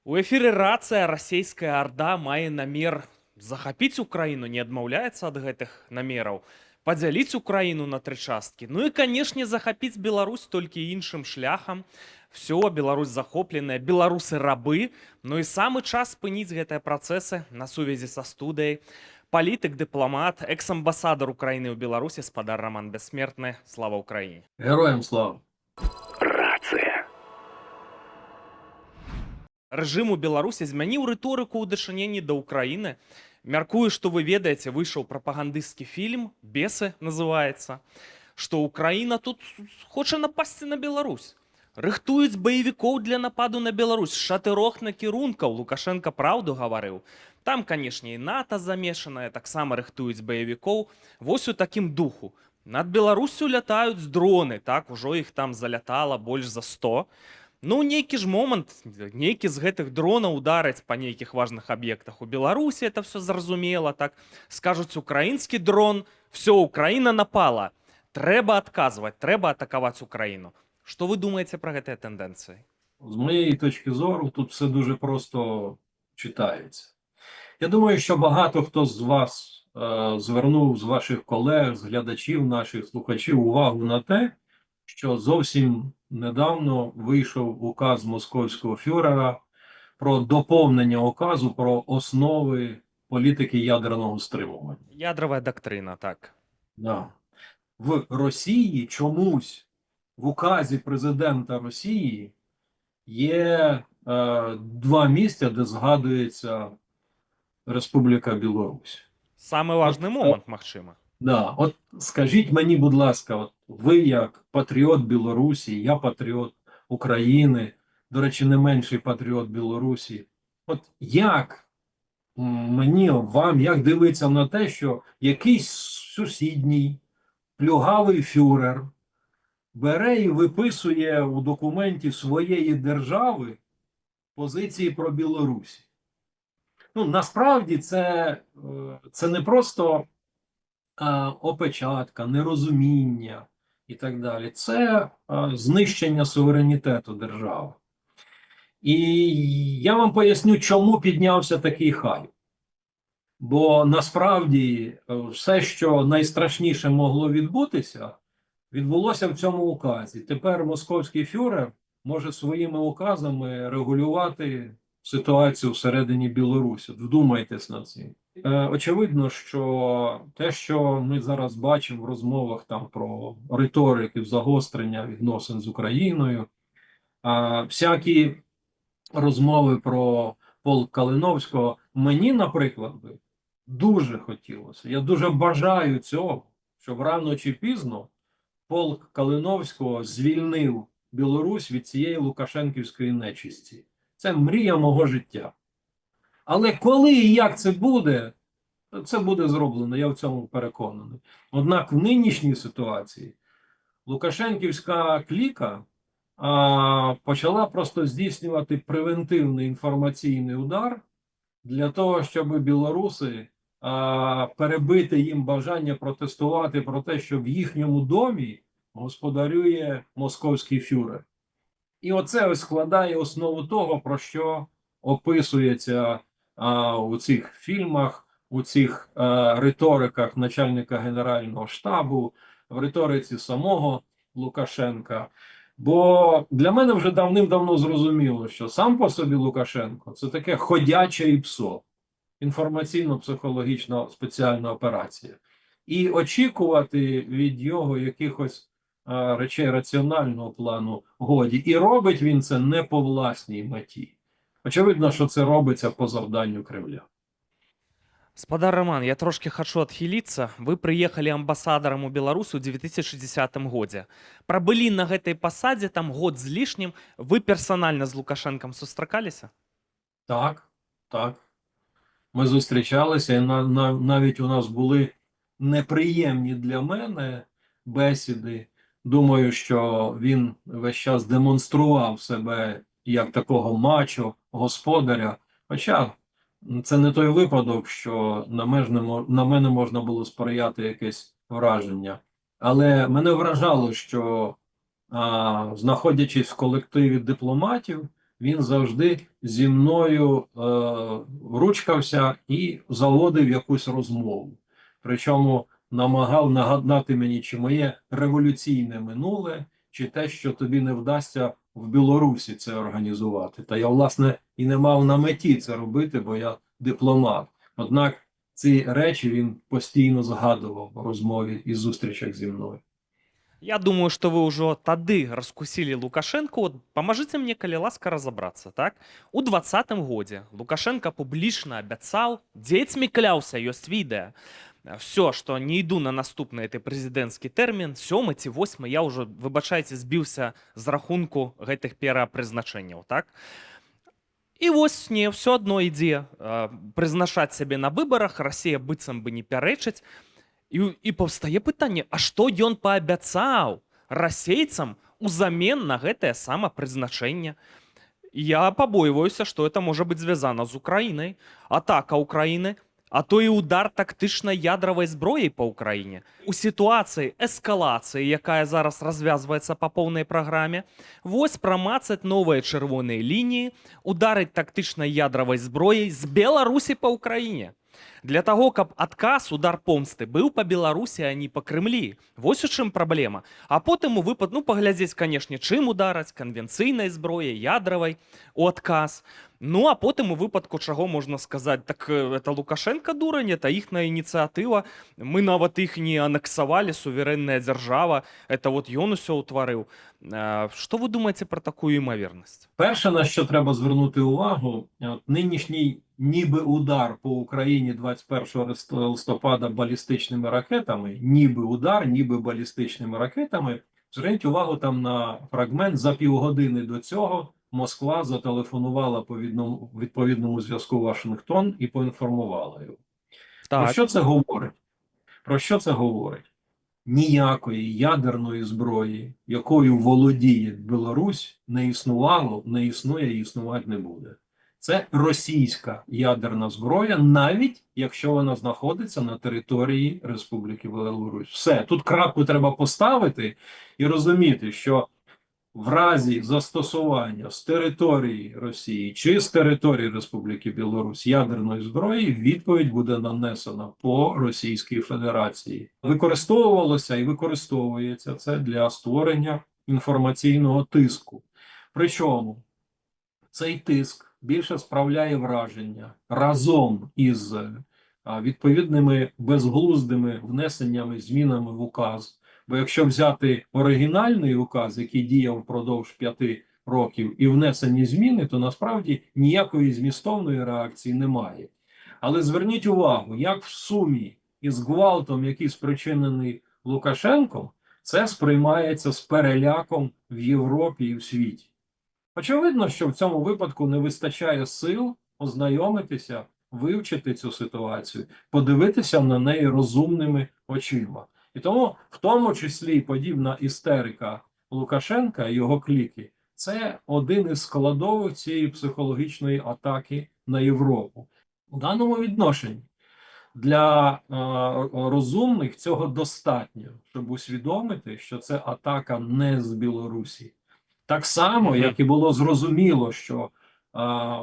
У эфіры рацыя расійская арда мае намер захапіць Украіну, не адмаўляецца ад гэтых намераў, падзяліць Украіну на тры часткі. Ну і, канешне, захапіць Беларусь толькі іншым шляхам. Всё, Беларусь захопленая, беларусы рабы. Ну і самы час спыніць гэтыя працэсы на сувязі са студыяй. Палітык, дыпламат, экс-амбасадар Украіны ў Беларусі, спадар Роман Бессмертны. Слава Украіне! Героям слава! Рэжым у Беларусі змяніў рыторыку ў дачыненні да Ўкраіны. Мяркую, што вы ведаеце, выйшаў прапагандысцкі фільм, «Бесы» называецца, што Ўкраіна тут хоча напасці на Беларусь. Рыхтуюць баевікоў для нападу на Беларусь з 4 накірункаў. Лукашенко праўду гаварыў. Там, канешне, і НАТО замешанае, таксама рыхтуюць баевікоў. Вось у такім духу. Над Беларуссю лятаюць дроны, так, ужо іх там залятала больш за 100. Ну, нейкі ж момант, нейкі з гэтых дронаў удараць па нейкіх важных аб'ектах у Беларусі, это все зразумела, так. Скажуць, украінскі дрон, все, Украіна напала. Трэба адказваць, трэба атакаваць Украіну. Што вы думаеце пра гэтыя тэндэнцыі? З моєї точки зору, тут все дуже просто читається. Я думаю, що багато хто з вас звернув, з ваших колег, з глядачів, наших слухачів, увагу на те, що зовсім недавно вийшов указ московського фюрера про доповнення указу про основи політики ядерного стримування. Ядрова доктрина, так. Да. В Росії чомусь в указі президента Росії є два місця, де згадується Республіка Білорусь. Самий важний момент, магчыма. Да, от скажіть мені, будь ласка, от ви як патріот Білорусі, я патріот України, до речі, не менший патріот Білорусі. От як мені, вам, як дивитися на те, що якийсь сусідній плюгавий фюрер бере і виписує у документі своєї держави позиції про Білорусі? Ну, насправді це не просто опечатка, нерозуміння і так далі. Це знищення суверенітету держави. І я вам поясню, чому піднявся такий хайп. Бо насправді все, що найстрашніше могло відбутися, відбулося в цьому указі. Тепер московський фюрер може своїми указами регулювати ситуацію всередині Білорусі. Вдумайтесь на це. Очевидно, що те, що ми зараз бачимо в розмовах там про риторики, загострення відносин з Україною, всякі розмови про полк Калиновського, мені, наприклад, би дуже хотілося. Я дуже бажаю цього, щоб рано чи пізно полк Калиновського звільнив Білорусь від цієї лукашенківської нечисті. Це мрія мого життя. Але коли і як це буде зроблено, я в цьому переконаний. Однак в нинішній ситуації лукашенківська кліка почала просто здійснювати превентивний інформаційний удар для того, щоб білоруси перебити їм бажання протестувати про те, що в їхньому домі господарює московський фюрер. І оце ось складає основу того, про що описується у цих фільмах, у цих риториках начальника Генерального штабу, в риториці самого Лукашенка. Бо для мене вже давним-давно зрозуміло, що сам по собі Лукашенко – це таке ходяче ІПСО, інформаційно-психологічна спеціальна операція. І очікувати від його якихось речей раціонального плану годі. І робить він це не по власній меті. Очевидно, що це робиться по завданню Кремля. Спадар Роман, я трошки хочу адхіліцца. Вы прыехалі амбасадарам у Беларусі ў 2010 годзе. Прабылі на гэтай пасадзе там год з лішнім. Вы персанальна з Лукашенком сустракаліся? Так, так. Ми зустрічалися, і навіть у нас були неприємні для мене бесіди. Думаю, що він весь час демонстрував себе як такого мачо, господаря. Хоча це не той випадок, що на мене можна було сприяти якесь враження. Але мене вражало, що знаходячись в колективі дипломатів, він завжди зі мною ручкався і заводив якусь розмову. Причому намагав нагадати мені, чи моє революційне минуле, чи те, що тобі не вдасться в Білорусі це організувати. Та я, власне, і не мав на меті це робити, бо я дипломат. Однак ці речі він постійно згадував в розмові і зустрічах зі мною. Я думаю, что вы уже тады раскусили Лукашенко. Вот поможите мне, калі ласка, разобрацца, так? У 2020 годзе Лукашенко публічна абяцаў, дзецьмі кляўся, ёсць відэа. Все, што не іду на наступны гэты прэзідэнцкі тэрмін, 7 ці 8, я ўжо, выбачайце, збіўся з рахунку гэтых перапрызначэнняў, так? І вось не, ўсё адно ідзе прызначаць сябе на выбарах, Расія быццам бы не пярэчыць. І паўстае пытанне, а што ён паабяцаў расейцам узамен на гэтае самапрызначэнне? Я пабойваюся, што это можа быць звязана з Украінай, атака Украіны, а то і удар тактычнай ядравай зброяй па Ўкраіне. У сітуацыі эскалацыі, якая зараз развязваецца па поўнай праграме, вось прамацаць новыя чырвоныя лініі, ударыць тактычнай ядравай зброяй з Беларусі па Ўкраіне. Для таго, каб адказ, удар помсты быў па Беларусі, а не па Крымлі. Вось у чым праблема. А потым у выпад, паглядзець, канешне, чым удараць, канвенцыйнай зброяй, ядравай, у адказ. Ну, а потым у выпадку чаго можна сказаць, так это Лукашенко дурань, это іхная ініцыятыва, мы нават іх не анексавалі, суверэнная дзяржава, это вот ён усё ўтварыў. Што ви думаєте про таку імовірність? Перше, на що треба звернути увагу, нинішній ніби удар по Україні 21 листопада балістичними ракетами, ніби удар, ніби балістичними ракетами, зверніть увагу там на фрагмент, за півгодини до цього Москва зателефонувала по відповідному зв'язку Вашингтон і поінформувала його. Так. Про що це говорить? Про що це говорить? Ніякої ядерної зброї, якою володіє Білорусь, не існувало, не існує і існувати не буде. Це російська ядерна зброя, навіть якщо вона знаходиться на території Республіки Білорусь. Все, тут крапку треба поставити і розуміти, що в разі застосування з території Росії чи з території Республіки Білорусь ядерної зброї, відповідь буде нанесена по Російській Федерації. Використовувалося і використовується це для створення інформаційного тиску. Причому цей тиск більше справляє враження разом із відповідними безглуздими внесеннями, змінами в указ. Бо якщо взяти оригінальний указ, який діяв впродовж 5 років, і внесені зміни, то насправді ніякої змістовної реакції немає. Але зверніть увагу, як в сумі із гвалтом, який спричинений Лукашенком, це сприймається з переляком в Європі і в світі. Очевидно, що в цьому випадку не вистачає сил ознайомитися, вивчити цю ситуацію, подивитися на неї розумними очима. І тому, в тому числі, подібна істерика Лукашенка і його кліки – це один із складових цієї психологічної атаки на Європу. У даному відношенні для розумних цього достатньо, щоб усвідомити, що це атака не з Білорусі. Так само, як і було зрозуміло, що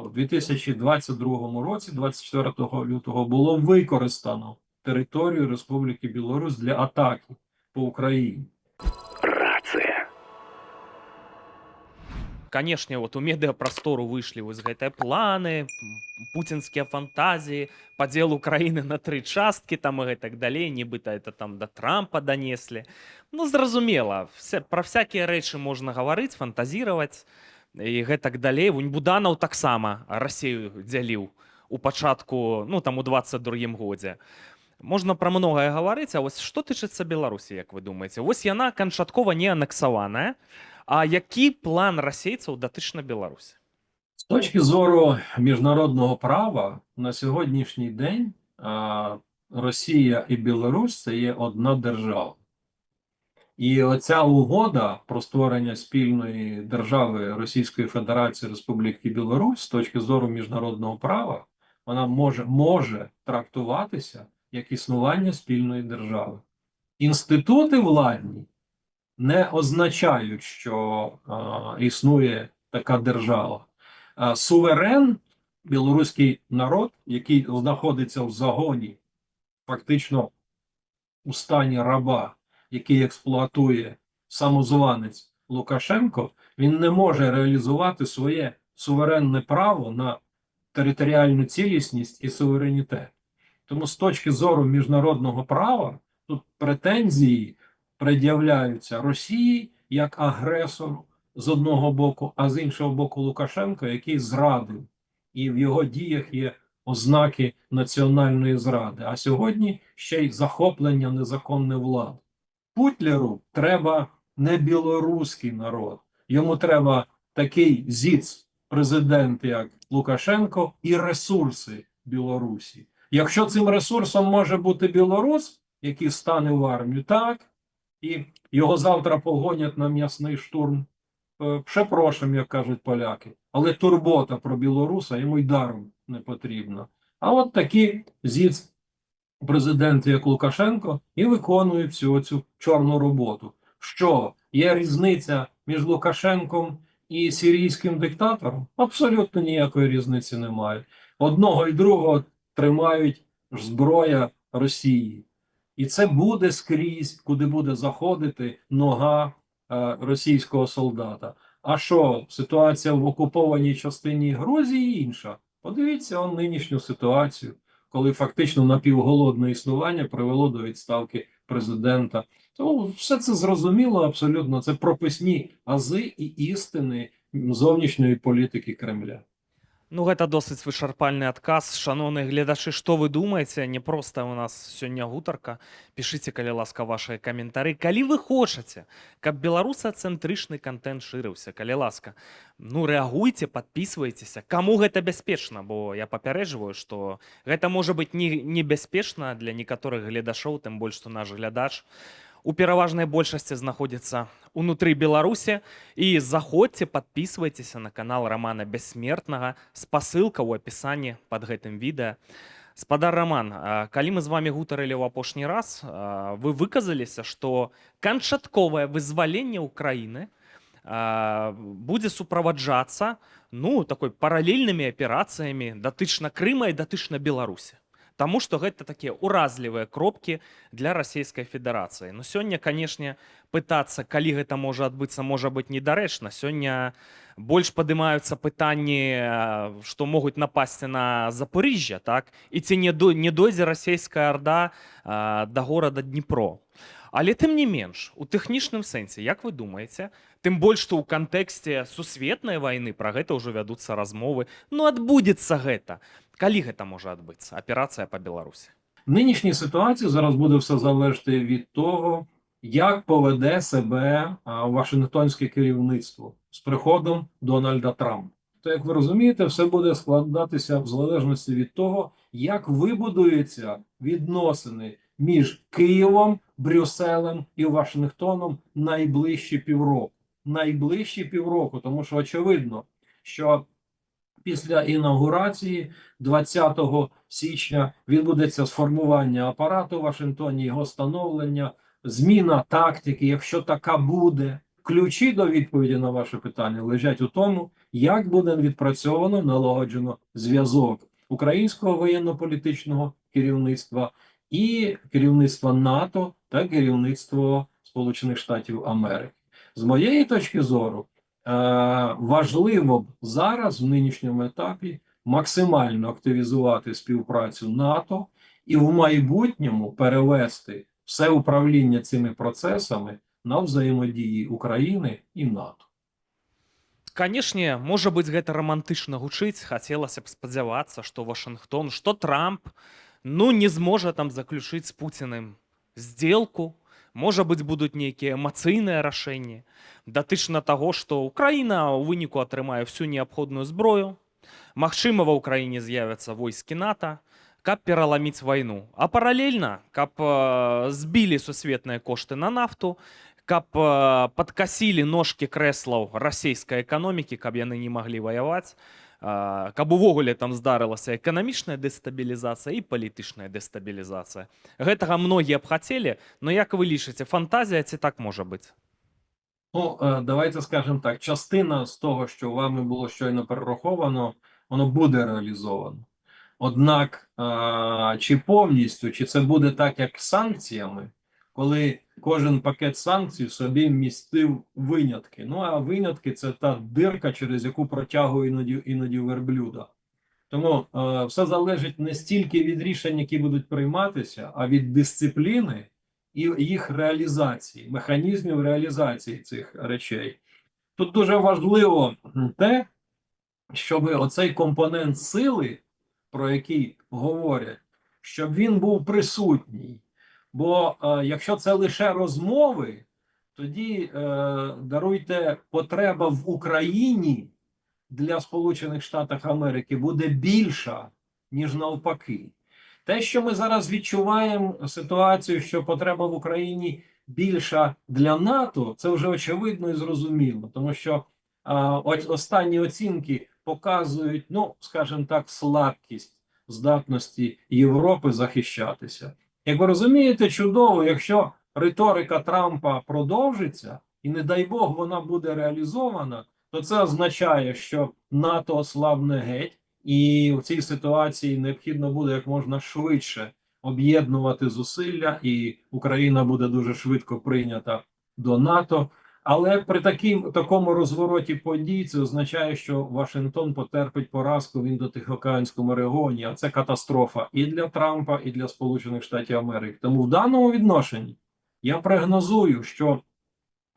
в 2022 році, 24 лютого, було використано територію Республіки Білорусь для атаки по Україні. Рацыя. Канешне, вот у медыапрастору выйшлі вось гэтыя планы, пуцінскія фантазіі, падзел Украіны на 3 часткі там і гэтак далей, нібыта это там да Трампа данеслі. Ну, зразумела, пра всякія рэчы можна гаварыць, фантазіраваць і гэтак далей. Вунь Буданаў таксама Расію дзяліў у пачатку, ну там у 22-м годзе. Можна пра многае гаварыць, а вось што тычыцца Беларусі, як вы думаеце? Вось яна канчаткова не анексаваная. А які план расейцаў датычна Беларусі? З точки зору міжнародного права, на сьогоднішній день Росія і Білорусь – це є одна держава. І оця угода про створення спільної держави Російської Федерації Республіки Білорусь з точки зору міжнародного права, вона може трактуватися як існування спільної держави. Інститути владні не означають, що існує така держава. суверен, білоруський народ, який знаходиться в загоні, фактично у стані раба, який експлуатує самозванець Лукашенко, він не може реалізувати своє суверенне право на територіальну цілісність і суверенітет. Тому з точки зору міжнародного права тут претензії пред'являються Росії як агресору з одного боку, а з іншого боку Лукашенко, який зрадив. І в його діях є ознаки національної зради. А сьогодні ще й захоплення незаконної влади. Путлеру треба не білоруський народ, йому треба такий зіц президент, як Лукашенко, і ресурси Білорусі. Якщо цим ресурсом може бути білорус, який стане в армію, так, і його завтра погонять на м'ясний штурм, препрошим, як кажуть поляки, але турбота про білоруса йому й даром не потрібна. А от такі зіц президенти, як Лукашенко, і виконують всю цю чорну роботу. Що, є різниця між Лукашенком і сирійським диктатором? Абсолютно ніякої різниці немає. Одного і другого тримають зброя Росії. І це буде скрізь, куди буде заходити нога російського солдата. А що, ситуація в окупованій частині Грузії інша? Подивіться он нинішню ситуацію, коли фактично напівголодне існування привело до відставки президента. Тому все це зрозуміло абсолютно. Це прописні ази і істини зовнішньої політики Кремля. Ну, гэта досыць вычарпальны адказ. Шановныя гледачы, што вы думаеце? Не проста у нас сёння гутарка. Пішыце, калі ласка, вашыя каментары. Калі вы хочаце, каб беларусацэнтрычны контент шырыўся, калі ласка, ну, рэагуйце, падпісвайцеся. Каму гэта бяспечна? Бо я папярэджваю, што гэта можа быць небяспечна для некаторых гледашоў, тым больш, што наш глядач у пераважнай большасці знаходзіцца унутры Беларусі. І заходзьце, падпісвайцеся на канал Рамана Бяссмертнага. Спасылка ў апісанні пад гэтым відэа. Спадар Раман, калі мы з вами гутарылі ў апошні раз, вы выказаліся, што канчатковае вызваленне ўкраіны будзе суправаджацца, ну, такой паралельнымі аперацыямі датычна Крыма і датычна Беларусі. Таму што гэта такія ўразлівыя кропкі для расійскай федэрацыі. Ну, сёння, канешне, пытацца, калі гэта можа адбыцца, можа быць недарэчна. Сёння больш падымаюцца пытанні, што могуць напасці на Запорыжжя, так? І ці не дойдзе расійская арда да горада Дніпро. Але тым не менш, у тэхнічным сэнсе, як вы думаеце, тым больш, што ў кантэксце сусветнай вайны пра гэта ўжо вядуцца размовы, ну, адбудзецца гэта. Калі гэта можа адбыцца? Аперацыя па Беларусі. В нинішній ситуації зараз буде все залежати від того, як поведе себе Вашингтонське керівництво з приходом Дональда Трампа. То, як ви розумієте, все буде складатися в залежності від того, як вибудуються відносини між Києвом, Брюсселем і Вашингтоном найближчі півроку. Найближчі півроку, тому що очевидно, що після інаугурації 20 січня відбудеться сформування апарату в Вашингтоні, його становлення, зміна тактики, якщо така буде. Ключі до відповіді на ваше питання лежать у тому, як буде відпрацьовано, налагоджено зв'язок українського воєнно-політичного керівництва і керівництва НАТО та керівництва Сполучених Штатів Америки. З моєї точки зору, важливо б зараз, в нинішньому етапі, максимально активізувати співпрацю НАТО і в майбутньому перевести все управління цими процесами на взаємодії України і НАТО. Канешне, можа быць, гэта романтычна гучыць. Хацелася б спадзявацца, што Вашингтон, што Трамп, ну, не зможа там заключыць з Пуціным сделку. Можа быць, будуць нейкія эмацыйныя рашэнні датычна таго, што Украіна ў выніку атрымае всю неабходную зброю. Магчыма, ва ўкраіне з'явяцца войскі НАТО, каб пераламіць вайну. А паралельна, каб збілі сусветныя кошты на нафту, каб падкасілі ножкі крэслаў расійскай эканомікі, каб яны не маглі ваяваць, каб увогуле там здарылася эканамічная дэстабілізацыя і палітычная дэстабілізацыя. Гэтага многія б хацелі, но як вы лічыце, фантазія ці так можа быць? Ну, давайте скажемо так, частина з того, що вами було щойно перераховано, воно буде реалізовано. Однак, чи повністю, чи це буде так, як з санкціями, коли кожен пакет санкцій в собі містив винятки. Ну, а винятки це та дирка, через яку протягує іноді верблюда. Тому все залежить не стільки від рішень, які будуть прийматися, а від дисципліни і їх реалізації, механізмів реалізації цих речей. Тут дуже важливо те, щоб оцей компонент сили, про який говорять, щоб він був присутній. Бо якщо це лише розмови, тоді даруйте, потреба в Україні для Сполучених Штатів Америки буде більша, ніж навпаки. Те, що ми зараз відчуваємо ситуацію, що потреба в Україні більша для НАТО, це вже очевидно і зрозуміло, тому що останні оцінки показують, ну, скажімо так, слабкість здатності Європи захищатися. Як ви розумієте, чудово, якщо риторика Трампа продовжиться, і не дай Бог вона буде реалізована, то це означає, що НАТО ослабне геть, і в цій ситуації необхідно буде як можна швидше об'єднувати зусилля, і Україна буде дуже швидко прийнята до НАТО. Але при такому розвороті подій це означає, що Вашингтон потерпить поразку в індотихоокеанському регіоні, а це катастрофа і для Трампа, і для Сполучених Штатів Америки. Тому в даному відношенні я прогнозую, що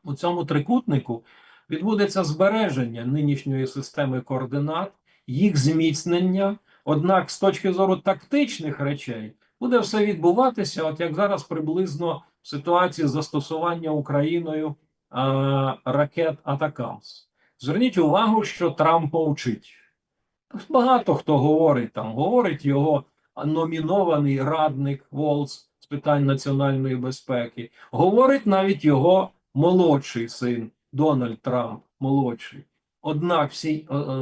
у цьому трикутнику відбудеться збереження нинішньої системи координат, їх зміцнення. Однак, з точки зору тактичних речей, буде все відбуватися, от як зараз приблизно в ситуації застосування Україною ракет Атакамс. Зверніть увагу, що Трамп мовчить. Багато хто говорить там, говорить його номінований радник Волц з питань національної безпеки, говорить навіть його молодший син Дональд Трамп, молодший. Однак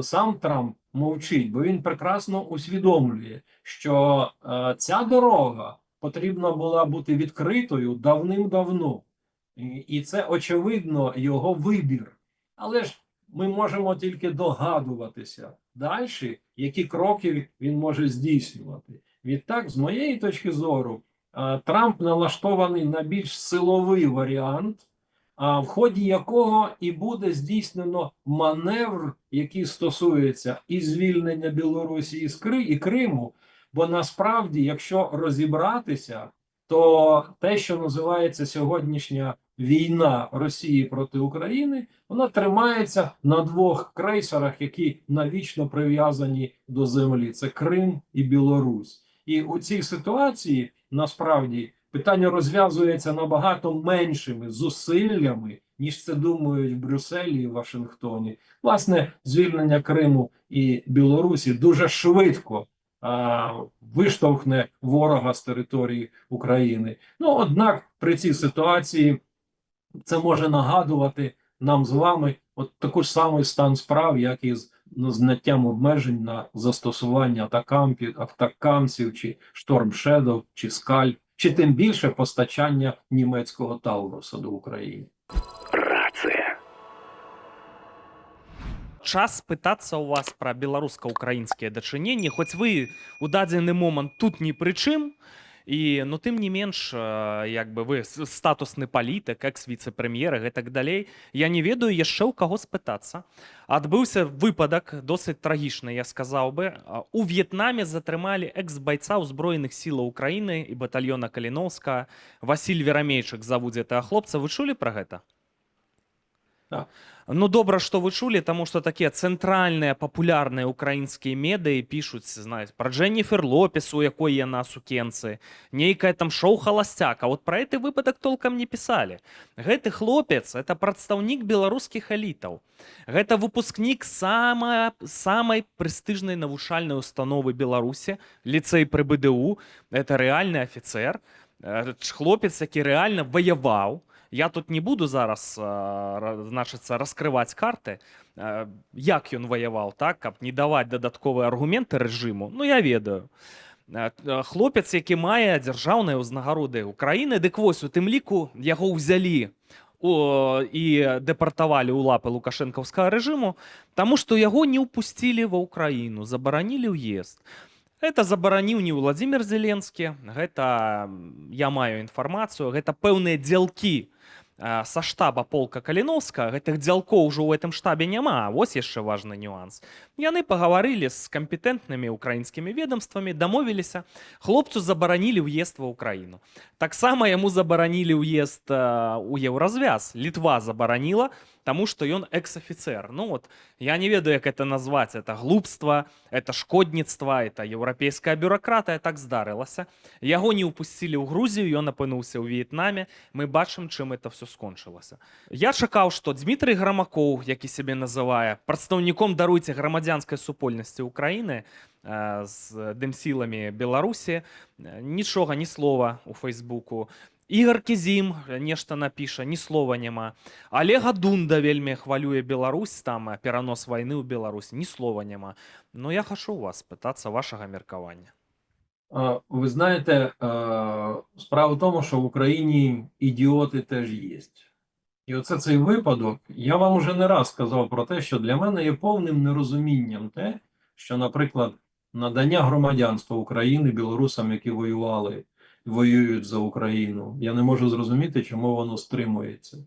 сам Трамп мовчить, бо він прекрасно усвідомлює, що ця дорога потрібна була бути відкритою давним-давно. І це, очевидно, його вибір. Але ж ми можемо тільки догадуватися далі, які кроки він може здійснювати. Відтак, з моєї точки зору, Трамп налаштований на більш силовий варіант, в ході якого і буде здійснено маневр, який стосується і звільнення Білорусі і Криму. Бо насправді, якщо розібратися, то те, що називається сьогоднішня війна Росії проти України, вона тримається на двох крейсерах, які навічно прив'язані до землі. Це Крим і Білорусь. І у цій ситуації, насправді, питання розв'язується набагато меншими зусиллями, ніж це думають в Брюсселі і Вашингтоні. Власне, звільнення Криму і Білорусі дуже швидко виштовхне ворога з території України. Ну, однак, при цій ситуації це може нагадувати нам з вами от таку ж самий стан справ, як і з зняттям обмежень на застосування атакамсів, чи Шторм Шедоу, чи Скальп, чи тим більше постачання німецького Тауруса до України. Час спытаться у вас про беларуска-украінскія дачыненні, хоць вы у дадзены момант тут ні пры чым, і, ну, тым не менш, як бы вы статусны палітык, экс-віцэ-прэм'ер і так далей, я не ведаю яшчэ ў каго спытацца. Адбыўся выпадак досыць трагічны, я сказаў бы. У В'етнаме затрымалі экс-байца ўзброеных сілаў Украіны і батальёна Каліноўска. Васіль Верамейчык завуць гэтага хлопца. Вы чулі пра гэта? Так. Ну, добра, што вы чулі, таму што такія цэнтральныя папулярныя украінскія медыі пішуць, знаеце, пра Дженніфер Лопес, у якой яна сукенцы, нейкае там шоу «Халасцяк», а вот пра гэты выпадак толкам не пісалі. Гэты хлопец – это прадстаўнік беларускіх элітаў. Гэта выпускнік самай прэстыжнай навучальнай установы Беларусі, ліцэй пры БДУ, это рэальны афіцэр, хлопец, які рэальна ваяваў. Я тут не буду зараз, значыцца, раскрываць карты, як ён ваяваў, так, каб не даваць дадатковыя аргументы рэжыму. Ну, я ведаю. Хлопец, які мае дзяржаўныя ўзнагароды Украіны, дык вось, у тым ліку яго ўзялі і дэпартавалі ў лапы лукашэнкаўскага рэжыму, таму што яго не ўпусцілі ва ўкраіну, забаранілі ўезд. Гэта забараніў не Владзімир Зеленскі, гэта я маю інфармацыю, гэта пэўныя дзелкі са штаба полка Каліновска, гэтых дзялкоў ўжо ў гэтым штабе няма. Вось яшчэ важны нюанс. Яны пагаварылі з кампетэнтнымі украінскімі ведомствамі, дамовіліся, хлопцу забаранілі ўезд ва ўкраіну. Таксама яму забаранілі ўезд у Еўразвяз. Літва забараніла, таму што ён экс-афіцер. Ну вот, я не ведаю, як это назваць. Это глупства, это шкодніцтва, это еўрапейская бюракратыя, так здарылася. Яго не ўпусцілі ў Грузію, ён апынуўся ў В'етнаме. Мы бачым, чым это все скончылася. Я чакаў, што Дмітрый Грамакоў, які сябе называе прадстаўніком, даруйце, грамадзянскай супольнасці Украіны, з дэмсіламі Беларусі, нічога, ні слова у Фейсбуку. Ігор Кізім нешта напіша, ні слова няма. Олега Дунда вельмі хвалюе Беларусь, там перанос вайны ў Беларусь, ні слова няма. Ну я хачу у вас пытацца вашага меркавання. Ви знаєте, справа в тому, що в Україні ідіоти теж є. І оце цей випадок, я вам уже не раз сказав про те, що для мене є повним нерозумінням те, що, наприклад, надання громадянства України білорусам, які воюють за Україну, я не можу зрозуміти, чому воно стримується.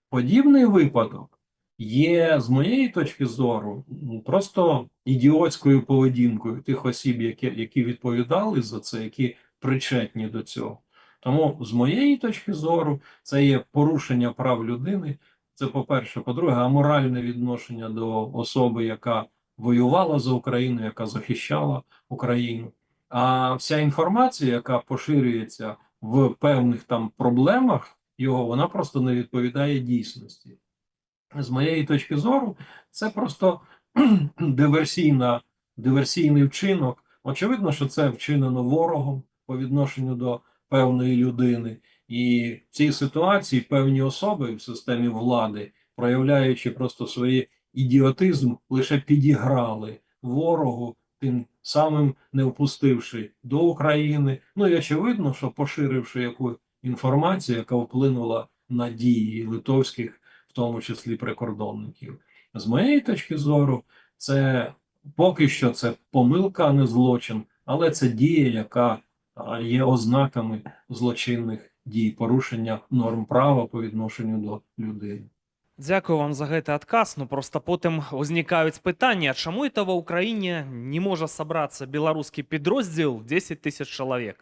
Подібний випадок є, з моєї точки зору, просто ідіотською поведінкою тих осіб, які відповідали за це, які причетні до цього. Тому, з моєї точки зору, це є порушення прав людини. Це, по-перше. По-друге, аморальне відношення до особи, яка воювала за Україну, яка захищала Україну. А вся інформація, яка поширюється в певних там проблемах його, вона просто не відповідає дійсності. З моєї точки зору, це просто диверсійний вчинок. Очевидно, що це вчинено ворогом по відношенню до певної людини. І в цій ситуації певні особи в системі влади, проявляючи просто свій ідіотизм, лише підіграли ворогу, тим самим не впустивши до України. Ну і очевидно, що поширивши яку інформацію, яка вплинула на дії литовських, в тому числі прикордонників. З моєї точки зору, це поки що це помилка, а не злочин, але це дія, яка є ознаками злочинних дій, порушення норм права по відношенню до людини. Дзякую вам за гэты адказ. Ну просто потым узнікаюць пытанні, а чаму это ва ўкраіне не можа сабрацца беларускі підроздзел 10 тысяч чалавек?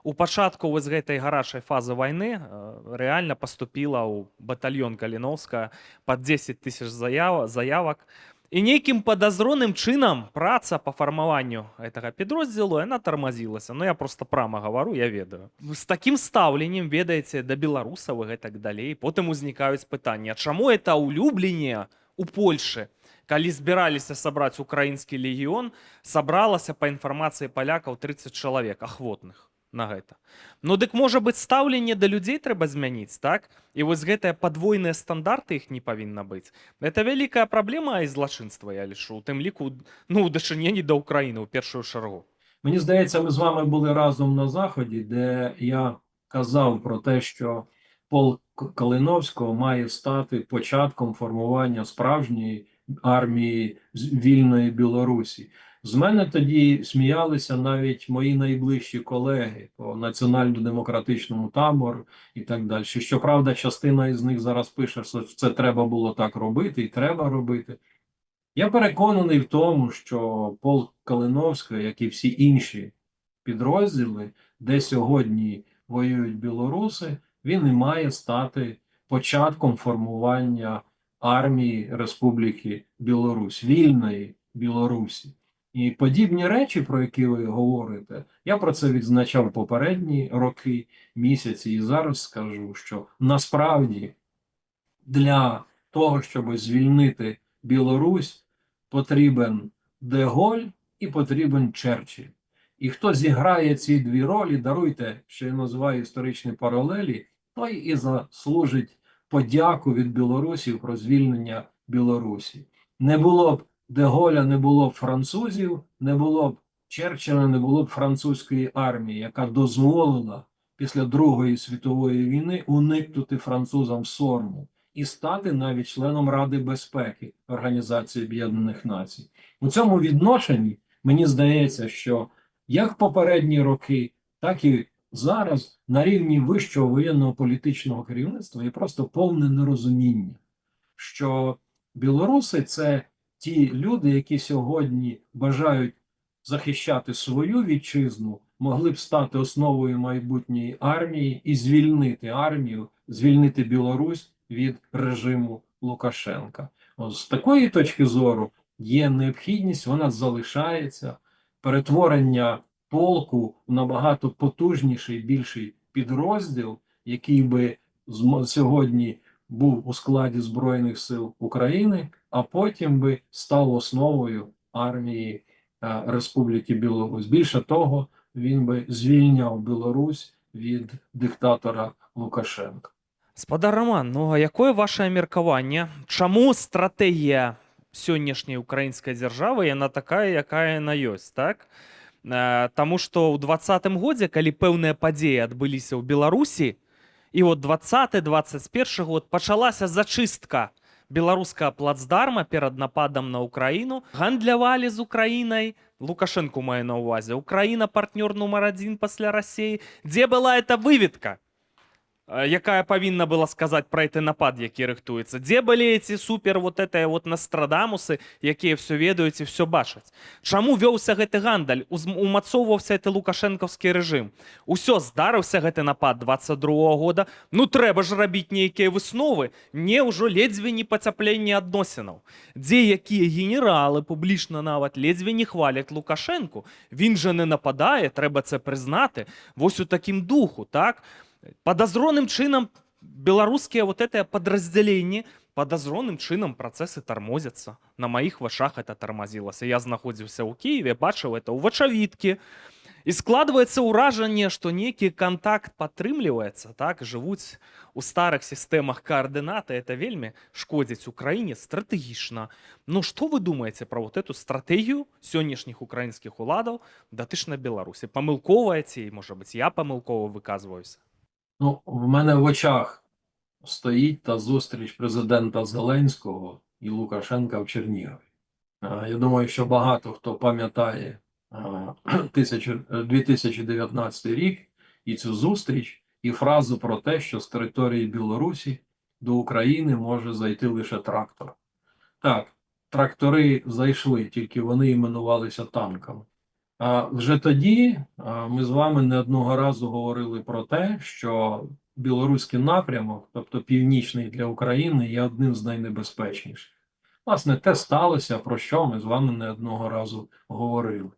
У пачатку вось гэтай гарачай фазы вайны рэальна паступіла ў батальён Каліновска пад 10 тысяч заявак. І нейкім падазроным чынам праца па фармаванню гэтага підроздзелу, яна тармазілася. Ну я просто прама гавару, я ведаю. З такім стаўленнем, ведаеце, да беларусаў і гэтак далей. Потым узнікаюць пытанні, а чаму это ў Любліне, у Польшы, калі збіраліся сабраць украінскі легіён, сабралася, па інфармацыі палякаў, 30 чалавек ахвотных на гэта. Ну дык можа быць стаўленне да людзей трэба змяніць, так? І вось гэтыя падвойныя стандарты іх не павінна быць. Это вялікая праблема і злачынства, я лічу, у тым ліку, ну, у дачыненні да Ўкраіны ў першую чаргу. Мені здається, ми з вами були разом на Заході, де я казав про те, що полк Калиновського має стати початком формування справжньої армії вільної Білорусі. З мене тоді сміялися навіть мої найближчі колеги по національно-демократичному табору і так далі. Щоправда, частина із них зараз пише, що це треба було так робити і треба робити. Я переконаний в тому, що полк Калиновського, як і всі інші підрозділи, де сьогодні воюють білоруси, він і має стати початком формування армії Республіки Білорусь, вільної Білорусі. І подібні речі, про які ви говорите, я про це відзначав попередні роки, місяці, і зараз скажу, що насправді для того, щоб звільнити Білорусь, потрібен де Голь і потрібен Черчилль. І хто зіграє ці дві ролі, даруйте, що я називаю історичні паралелі, той і заслужить подяку від білорусів про звільнення Білорусі. Не було б де Голля, не було б французів, не було б Черчилля, не було б французької армії, яка дозволила після Другої світової війни уникнути французам сорому і стати навіть членом Ради безпеки Організації Об'єднаних Націй. У цьому відношенні мені здається, що як в попередні роки, так і зараз на рівні вищого воєнного політичного керівництва є просто повне нерозуміння, що білоруси це ті люди, які сьогодні бажають захищати свою вітчизну, могли б стати основою майбутньої армії і звільнити армію, звільнити Білорусь від режиму Лукашенка. З такої точки зору є необхідність, вона залишається, перетворення полку в набагато потужніший, більший підрозділ, який би сьогодні був у складі Збройних сил України, а потім би став основою армії Республіки Білорусь. Більше того, він би звільняв Білорусь від диктатора Лукашенка. Спадар Роман, ну а якое ваше меркаванне? Чаму стратэгія сённяшняй украінскай дзяржавы яна такая, якая яна ёсць, так? Таму што ў 20-м годзе, калі пэўныя падзеі адбыліся ў Беларусі, і от 20-21 год пачалася зачыстка беларускага плацдарма перад нападам на Украіну, гандлявалі з Украінай, Лукашенко мае на ўвазе, Украіна партнёр нумар 1 пасля Расіі. Дзе была эта выведка, якая павінна была сказаць пра гэты напад, які рыхтуецца? Дзе былі эти супер вот этыя вот Нострадамусы, якія все ведаюць і все бачаць? Чаму вёўся гэты гандаль, умацоўваўся гэты лукашэнкаўскі рэжым? Усё, здарыўся гэты напад 22-го года, ну трэба ж рабіць нейкія высновы, не ўжо ледзьве не пацяпленне адносінаў. Дзе якія генералы публічна нават ледзьве не хваляць Лукашэнку? Він же не нападае, трэба це прызнати. Вось у такім духу, так? Подозронным чынам беларускія вот это подразделенні, подозронным чынам працэсы тармозяцца. На маіх вачах это тармазілася. Я знаходзіўся ў Кіеве, бачыў это ў вачавіткі. І складваецца ўражанне, што нейкі кантакт падтрымліваецца, так, жывуць у старых сістэмах каардынаты, это вельмі шкодзіць Украіне стратэгічна. Ну што вы думаеце пра вот эту стратэгію сённяшніх украінскіх уладаў датычна Беларусі? Памылковая ці, можа быць, я памылкова выказваюся? Ну, в мене в очах стоїть та зустріч президента Зеленського і Лукашенка в Чернігові. Я думаю, що багато хто пам'ятає 2019 рік і цю зустріч, і фразу про те, що з території Білорусі до України може зайти лише трактор. Так, трактори зайшли, тільки вони іменувалися танками. Вже тоді ми з вами не одного разу говорили про те, що білоруський напрямок, тобто північний для України, є одним з найнебезпечніших. Власне, те сталося, про що ми з вами не одного разу говорили.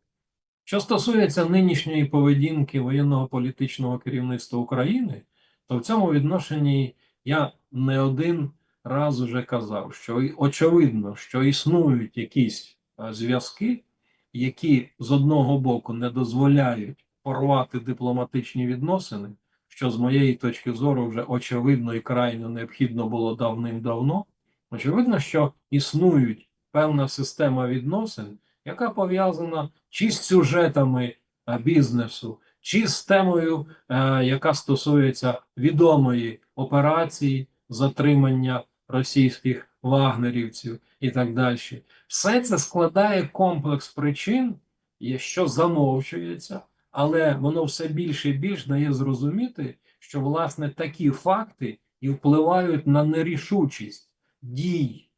Що стосується нинішньої поведінки воєнного політичного керівництва України, то в цьому відношенні я не один раз уже казав, що очевидно, що існують якісь зв'язки, які з одного боку не дозволяють порвати дипломатичні відносини, що з моєї точки зору вже очевидно і крайно необхідно було давним-давно. Очевидно, що існують певна система відносин, яка пов'язана чи з сюжетами бізнесу, чи з темою, яка стосується відомої операції затримання російських вагнерівців і так далі. Все це складає комплекс причин, що замовчується, але воно все більше і більше дає зрозуміти, що, власне, такі факти і впливають на нерішучість дій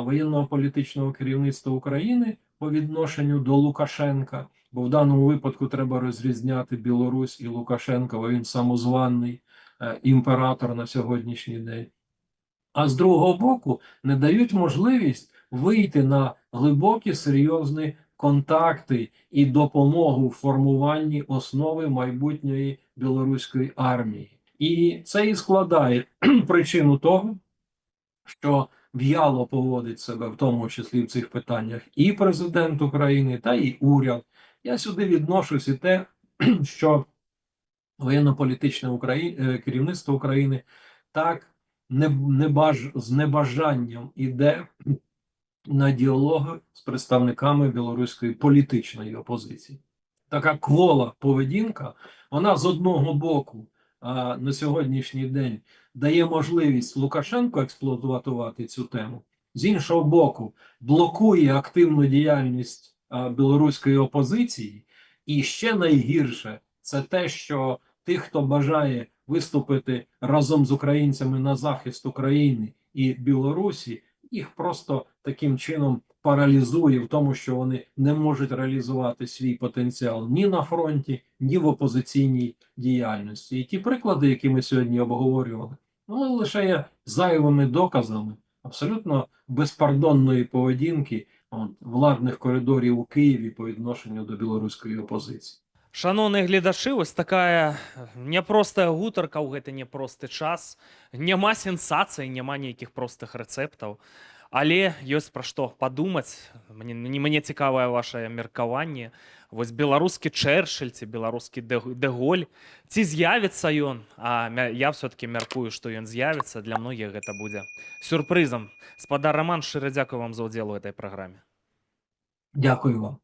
воєнного політичного керівництва України по відношенню до Лукашенка, бо в даному випадку треба розрізняти Білорусь і Лукашенка, бо він самозваний імператор на сьогоднішній день. А з другого боку не дають можливість вийти на глибокі, серйозні контакти і допомогу в формуванні основи майбутньої білоруської армії. І це і складає причину того, що в'яло поводить себе, в тому числі в цих питаннях, і президент України, та і уряд. Я сюди відношусь і те, що воєнно-політичне керівництво України так з небажанням іде на діалоги з представниками білоруської політичної опозиції. Така квола поведінка, вона з одного боку на сьогоднішній день дає можливість Лукашенку експлуатувати цю тему, з іншого боку, блокує активну діяльність білоруської опозиції. І ще найгірше це те, що тих, хто бажає виступити разом з українцями на захист України і Білорусі, їх просто таким чином паралізує в тому, що вони не можуть реалізувати свій потенціал ні на фронті, ні в опозиційній діяльності. І ті приклади, які ми сьогодні обговорювали, вони лише є зайвими доказами абсолютно безпардонної поведінки владних коридорів у Києві по відношенню до білоруської опозиції. Шановні глядачі, ось така непроста гутарка ў гэты непросты час. Няма сенсацый, няма нейкіх простых рэцэптаў. Але ёсць пра што падумаць. Мне цікавае вашае меркаванне. Вось беларускі Чэрчыль ці беларускі Дэ-Голь. Ці з'явіцца ён? А я все-таки мяркую, што ён з'явіцца. Для многіх гэта будзе сюрпрызам. Спадар Раман, шчыра дзякую вам за ўдзел у гэтай праграме. Дякую вам.